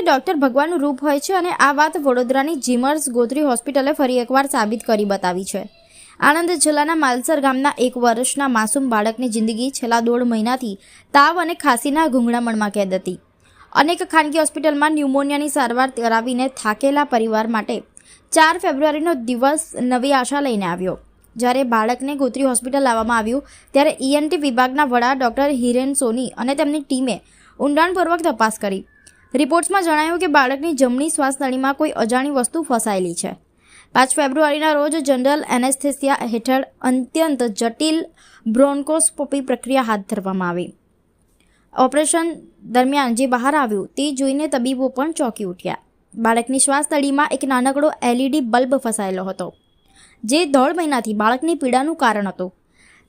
Doctor ભગવાનનું રૂપ હોય છે અને આ વાત વડોદરાની જીમર્સ ગોત્રી હોસ્પિટલે ફરી એકવાર સાબિત કરી બતાવી છે. આણંદ જિલ્લાના માલસર ગામના 1 વર્ષના માસૂમ બાળકની જિંદગી છેલ્લા 1.5 મહિનાથી તાવ અને ખાંસીના ગૂંગળામણમાં કેદ હતી. અનેક ખાનગી હોસ્પિટલમાં ન્યુમોનિયાની સારવાર કરાવીને થાકેલા પરિવાર માટે 4 ફેબ્રુઆરીનો દિવસ નવી આશા લઈને આવ્યો. જ્યારે બાળકને ગોત્રી હોસ્પિટલ લાવવામાં આવ્યું ત્યારે ENT વિભાગના વડા ડૉક્ટર હિરેન સોની અને તેમની ટીમે ઊંડાણપૂર્વક તપાસ કરી. રિપોર્ટ્સમાં જણાયું કે બાળકની જમણી શ્વાસ નળીમાં કોઈ અજાણી વસ્તુ ફસાયેલી છે. 5 ફેબ્રુઆરીના રોજ જનરલ એનેસ્થેસિયા હેઠળ અત્યંત જટિલ બ્રોન્કોસ્કોપી પ્રક્રિયા હાથ ધરવામાં આવી. ઓપરેશન દરમિયાન જે બહાર આવ્યું તે જોઈને તબીબો પણ ચોંકી ઉઠ્યા. બાળકની શ્વાસ નળીમાં એક નાનકડો LED બલ્બ ફસાયેલો હતો, જે 1.5 મહિનાથી બાળકની પીડાનું કારણ હતું.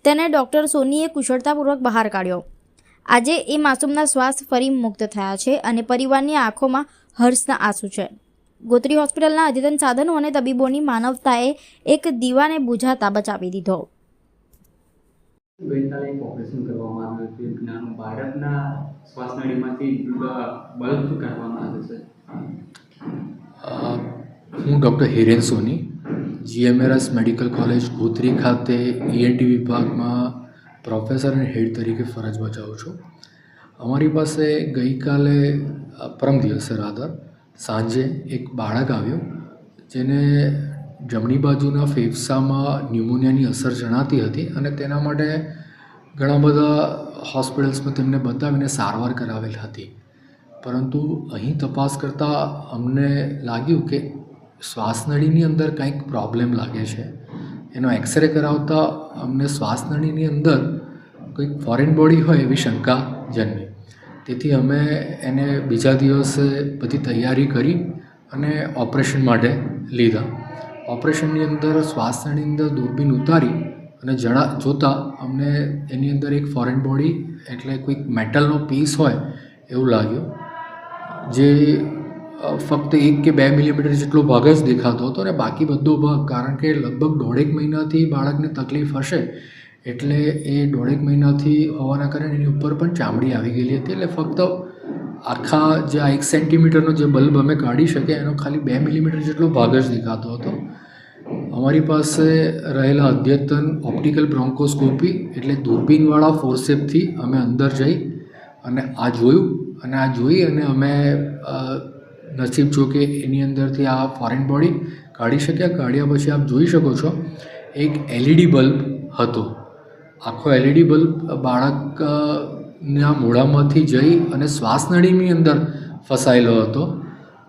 તેને ડૉક્ટર સોનીએ કુશળતાપૂર્વક બહાર કાઢ્યો. આજે એ માસૂમના શ્વાસ ફરી મુક્ત થયા છે અને પરિવારની આંખોમાં હર્ષના આંસુ છે. ગોત્રી હોસ્પિટલના અદ્યતન સાધનો અને તબીબોની માનવતાએ એક દીવાને બુઝાતા બચાવી દીધો. ગઈકાલે એક ઓપરેશન કરવામાં આવ્યું હતું. એક નાનું બાળકના શ્વાસનળીમાંથી બલ્બ કાઢવામાં આવે છે. હું ડૉક્ટર હિરેન સોની, GMRS મેડિકલ કોલેજ ગોત્રી ખાતે ENT વિભાગમાં પ્રોફેસર અને હેડ તરીકે ફરજ બજાવું છું. અમારી પાસે ગઈકાલે પરમ દિવસે રાધર સાંજે એક બાળક આવ્યું, જેને જમણી બાજુના ફેફસામાં ન્યુમોનિયાની અસર જણાતી હતી અને તેના માટે ઘણા બધા હોસ્પિટલ્સમાં તેમને બતાવીને સારવાર કરાવેલ હતી. પરંતુ અહીં તપાસ કરતાં અમને લાગ્યું કે શ્વાસનળીની અંદર કંઈક પ્રોબ્લેમ લાગે છે. એનો એક્સરે કરાવતા અમને શ્વાસનળીની અંદર કોઈક ફોરેન બોડી હોય એવી શંકા જન્મી. તેથી અમે એને બીજા દિવસે બધી તૈયારી કરી અને ઓપરેશન માટે લીધા. ઓપરેશનની અંદર શ્વાસનળીની અંદર દૂરબીન ઉતારી અને જોતાં અમને એની અંદર એક ફોરેન બોડી એટલે કોઈક મેટલનો પીસ હોય એવું લાગ્યું, જે ફક્ત 1 કે 2 મિલીમીટર જેટલો ભાગ જ દેખાતો હતો અને બાકી બધો ભાગ, કારણ કે લગભગ 1.5 મહિનાથી બાળકને તકલીફ હશે એટલે એ 1.5 મહિનાથી હોવાના કારણે એની ઉપર પણ ચામડી આવી ગયેલી હતી. એટલે ફક્ત આખા જે 1 સેન્ટીમીટરનો જે બલ્બ અમે કાઢી શકીએ એનો ખાલી 2 મિલીમીટર જેટલો ભાગ જ દેખાતો હતો. અમારી પાસે રહેલા અદ્યતન ઓપ્ટિકલ બ્રોન્કોસ્કોપી એટલે દૂરબીનવાળા ફોર્સેપથી અમે અંદર જઈ અને આ જોયું અને આ જોઈ અને અમે નસીબ જો કે એની અંદરથી આ ફોરેન બોડી કાઢી શક્યા. કાઢ્યા પછી આપ જોઈ શકો છો એક LED બલ્બ હતો. આખો LED બલ્બ બાળકના મોઢામાંથી જઈ અને શ્વાસનળીની અંદર ફસાયેલો હતો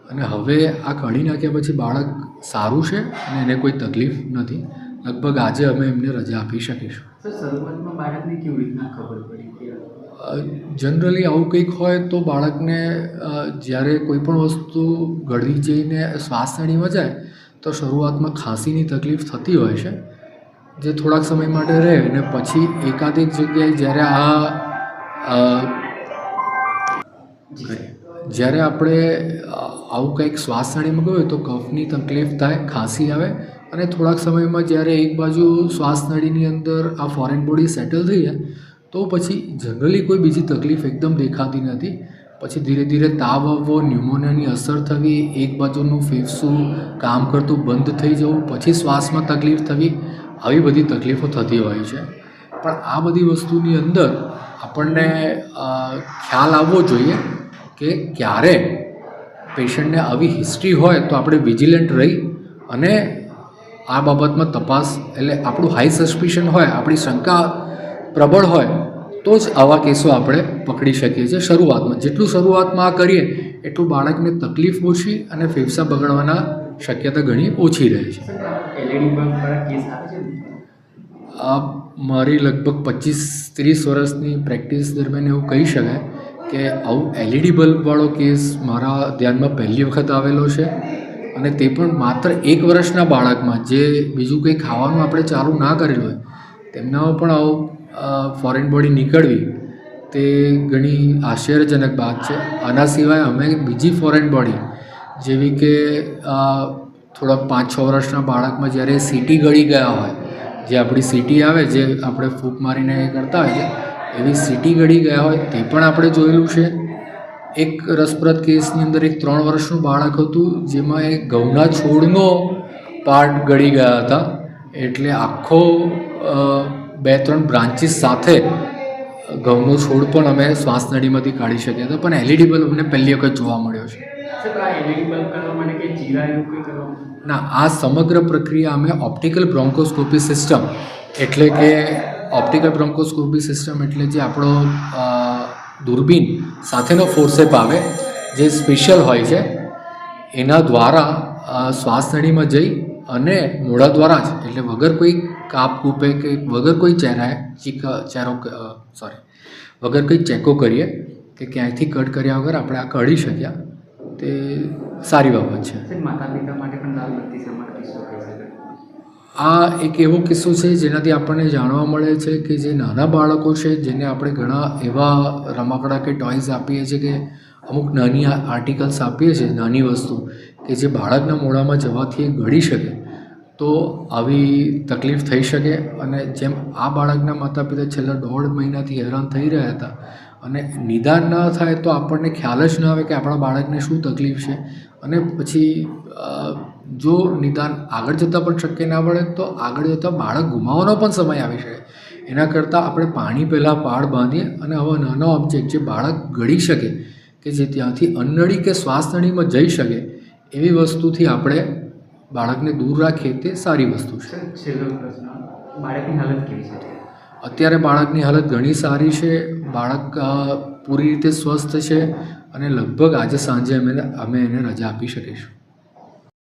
અને હવે આ કાઢી નાખ્યા પછી બાળક સારું છે અને એને કોઈ તકલીફ નથી. લગભગ આજે અમે એમને રજા આપી શકીશું. શરૂઆતમાં બાળકને કેવી રીતના ખબર પડી? જનરલી આવું કંઈક હોય તો બાળકને જ્યારે કોઈ પણ વસ્તુ ગળી જઈને શ્વાસનળીમાં જાય તો શરૂઆતમાં ખાંસીની તકલીફ થતી હોય છે, જે થોડાક સમય માટે રહે અને પછી એકાધિક જગ્યાએ જ્યારે આપણે આવું કંઈક શ્વાસનળીમાં ગયું તો કફની તકલીફ થાય, ખાંસી આવે અને થોડાક સમયમાં જ્યારે એક બાજુ શ્વાસનળીની અંદર આ ફોરેન બોડી સેટલ થઈ જાય તો પછી જનરલી કોઈ બીજી તકલીફ એકદમ દેખાતી નથી. પછી ધીરે ધીરે તાવ આવવો, ન્યુમોનિયાની અસર થવી, એક બાજુનું ફેફસું કામ કરતું બંધ થઈ જવું, પછી શ્વાસમાં તકલીફ થવી, આવી બધી તકલીફો થતી હોય છે. પણ આ બધી વસ્તુની અંદર આપણને ખ્યાલ આવવો જોઈએ કે ક્યારે પેશન્ટને આવી હિસ્ટ્રી હોય તો આપણે વિજિલન્ટ રહી અને આ બાબતમાં તપાસ, એટલે આપણું હાઈ સસ્પિશન હોય, આપણી શંકા પ્રબળ હોય તો જ આવા કેસો આપણે પકડી શકીએ છીએ. શરૂઆતમાં જેટલું શરૂઆતમાં આ કરીએ એટલું બાળકને તકલીફ ઓછી અને ફેફસા બગડવાના શક્યતા ઘણી ઓછી રહે છે. મારી લગભગ 25-30 વર્ષની પ્રેક્ટિસ દરમિયાન એવું કહી શકાય કે આવું LED બલ્બવાળો કેસ મારા ધ્યાનમાં પહેલી વખત આવેલો છે અને તે પણ માત્ર 1 વર્ષના બાળકમાં, જે બીજું કંઈ ખાવાનું આપણે ચાલુ ના કરેલું હોય તેમનામાં પણ આવું ફોરેન બોડી નીકળવી તે ઘણી આશ્ચર્યજનક વાત છે. આના સિવાય અમે બીજી ફોરેન બોડી જેવી કે થોડાક 5-6 વર્ષના બાળકમાં જ્યારે CT ગળી ગયા હોય, જે આપણી CT આવે જે આપણે ફૂંક મારીને કરતા હોય છે, એવી CT ગળી ગયા હોય તે પણ આપણે જોયેલું છે. એક રસપ્રદ કેસની અંદર એક 3 વર્ષનું બાળક હતું જેમાં એ ઘઉંના છોડનો પાર્ટ ગળી ગયા હતા, એટલે આખો 2-3 બ્રાન્ચીસ સાથે ઘઉંનો છોડ પણ અમે શ્વાસનળીમાંથી કાઢી શક્યા હતા, પણ LED બલ્બ અમને પહેલી વખત જોવા મળ્યો છે. સાહેબ આ LED બલ્બ કરવા માટે કંઈ ચીરા એવું કંઈ કરવા? ના, આ સમગ્ર પ્રક્રિયા અમે ઓપ્ટિકલ બ્રોન્કોસ્કોપી સિસ્ટમ એટલે કે ઓપ્ટિકલ બ્રોન્કોસ્કોપી સિસ્ટમ એટલે જે આપણો દૂરબીન સાથેનો ફોર્સેપ આવે જે સ્પેશિયલ હોય છે એના દ્વારા શ્વાસનળીમાં જઈ અને મોઢા દ્વારા જ એટલે વગર કોઈ કાપ કૂપે કે વગર કોઈ વગર કોઈ ચેકો કરીએ કે ક્યાંયથી કટ કર્યા વગર આપણે આ કાઢી શક્યા, તે સારી બાબત છે. સાહેબ માતા પિતા માટે પણ લાલબત્તી સમાન કિસ્સો કહી શકાય. આ એક એવો કિસ્સો છે જેનાથી આપણને જાણવા મળે છે કે જે નાના બાળકો છે જેને આપણે ઘણા એવા રમકડા કે ટોયઝ આપીએ છીએ કે અમુક નાની આર્ટિકલ્સ આપીએ છીએ, નાની વસ્તુ કે જે બાળકના મોઢામાં જવાથી એ ગળી શકે, તો આવી તકલીફ થઈ શકે. અને જેમ આ બાળકના માતા પિતા છેલ્લા 1.5 મહિનાથી હેરાન થઈ રહ્યા હતા અને નિદાન ન થાય તો આપણને ખ્યાલ જ ન આવે કે આપણા બાળકને શું તકલીફ છે, અને પછી જો નિદાન આગળ જતાં પણ શક્ય ના પડે તો આગળ જતાં બાળક ગુમાવવાનો પણ સમય આવી શકે. એના કરતાં આપણે પાણી પહેલાં પાળ બાંધીએ અને આવા નાના ઓબ્જેક્ટ જે બાળક ગળી શકે કે જે ત્યાંથી અન્નળી કે શ્વાસનળીમાં જઈ શકે એવી વસ્તુથી આપણે બાળકને દૂર રાખીએ તે સારી વસ્તુ છે. છેલ્લો પ્રશ્ન, બાળકની હાલત કેવી છે? અત્યારે બાળકની હાલત ઘણી સારી છે, બાળક પૂરી રીતે સ્વસ્થ છે અને લગભગ આજે સાંજે અમે એને રજા આપી શકીશું.